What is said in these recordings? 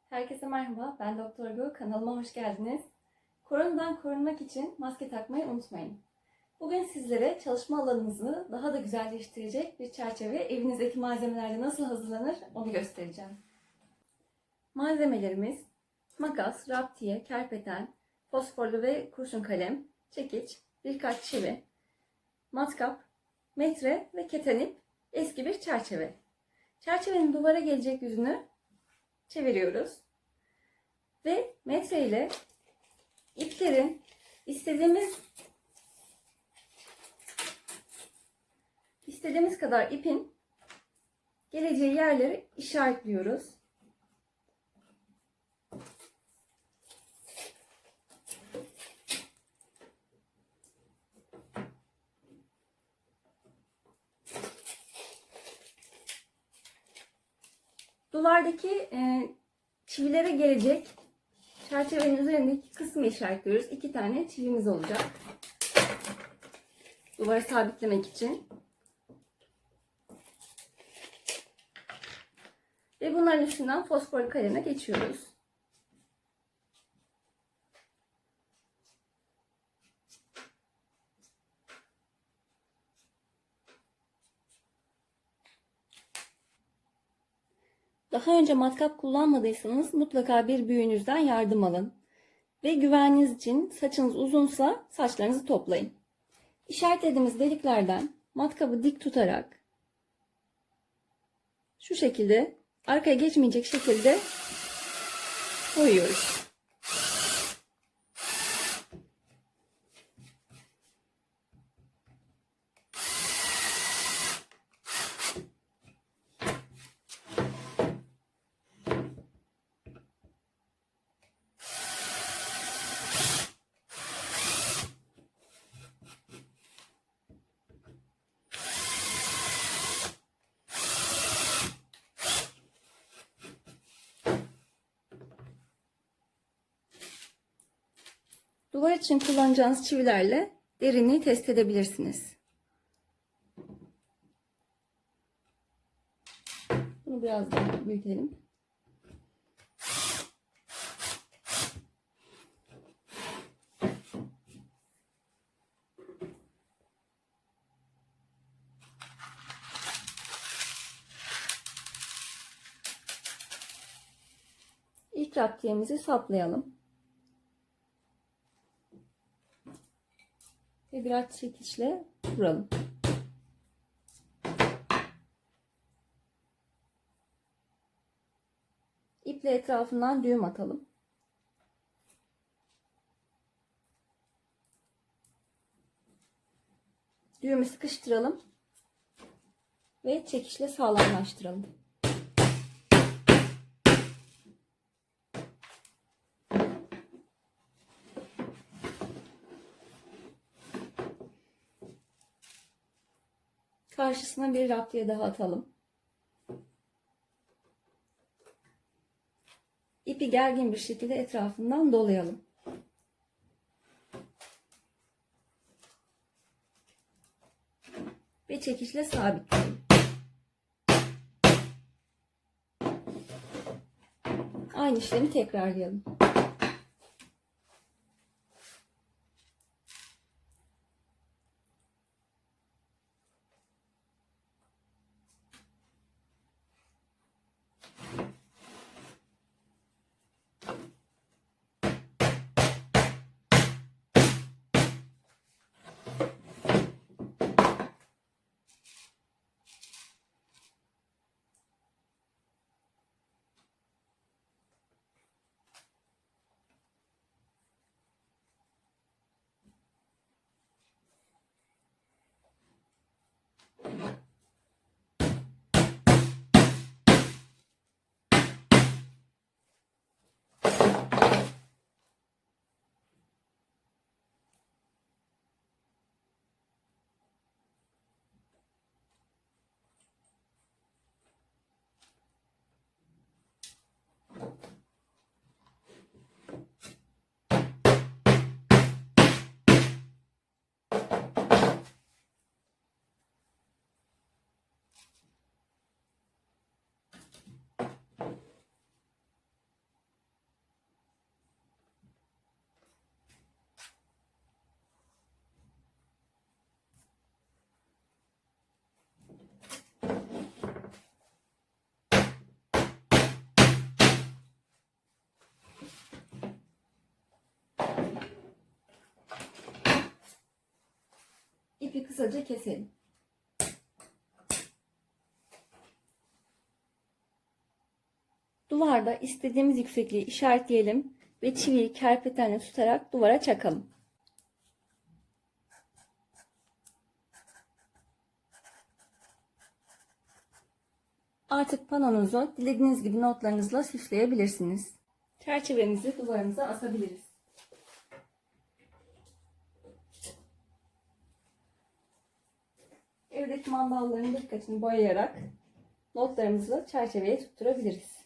Herkese merhaba, ben Doktor Gu. Kanalıma hoş geldiniz. Koronadan korunmak için maske takmayı unutmayın. Bugün sizlere çalışma alanınızı daha da güzelleştirecek bir çerçeve evinizdeki malzemelerle nasıl hazırlanır onu göstereceğim. Malzemelerimiz makas, raptiye, kerpeten, fosforlu ve kurşun kalem, çekiç, birkaç çivi, matkap, metre ve keten ip, eski bir çerçeve. Çerçevenin duvara gelecek yüzünü çeviriyoruz. Ve metre ile iplerin istediğimiz kadar ipin geleceği yerleri işaretliyoruz. Duvardaki çivilere gelecek çerçevenin üzerindeki kısmı işaretliyoruz. 2 tane çivimiz olacak. Duvara sabitlemek için. Ve bunların üstünden fosfor kaleme geçiyoruz. Daha önce matkap kullanmadıysanız mutlaka bir büyüğünüzden yardım alın. Ve güvenliğiniz için saçınız uzunsa saçlarınızı toplayın. İşaretlediğimiz deliklerden matkabı dik tutarak şu şekilde arkaya geçmeyecek şekilde koyuyoruz. Duvar için kullanacağınız çivilerle derinliği test edebilirsiniz. Bunu biraz daha büyütelim. İlk raptiyemizi saplayalım. Ve biraz çekiçle vuralım. İple etrafından düğüm atalım. Düğümü sıkıştıralım ve çekişle sağlamlaştıralım. Karşısına bir raptiye daha atalım. İpi gergin bir şekilde etrafından dolayalım. Ve çekişle sabitleyelim. Aynı işlemi tekrarlayalım. kısaca keselim. Duvarda istediğimiz yüksekliği işaretleyelim ve çiviyi kerpetenle tutarak duvara çakalım. Artık panonuzu dilediğiniz gibi notlarınızla süsleyebilirsiniz. Çerçevemizi duvarımıza asabiliriz. Evdeki mandalların dikkatini boyayarak notlarımızı çerçeveye tutturabiliriz.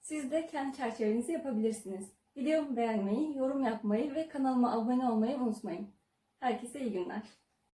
Siz de kendi çerçevenizi yapabilirsiniz. Videomu beğenmeyi, yorum yapmayı ve kanalıma abone olmayı unutmayın. Herkese iyi günler.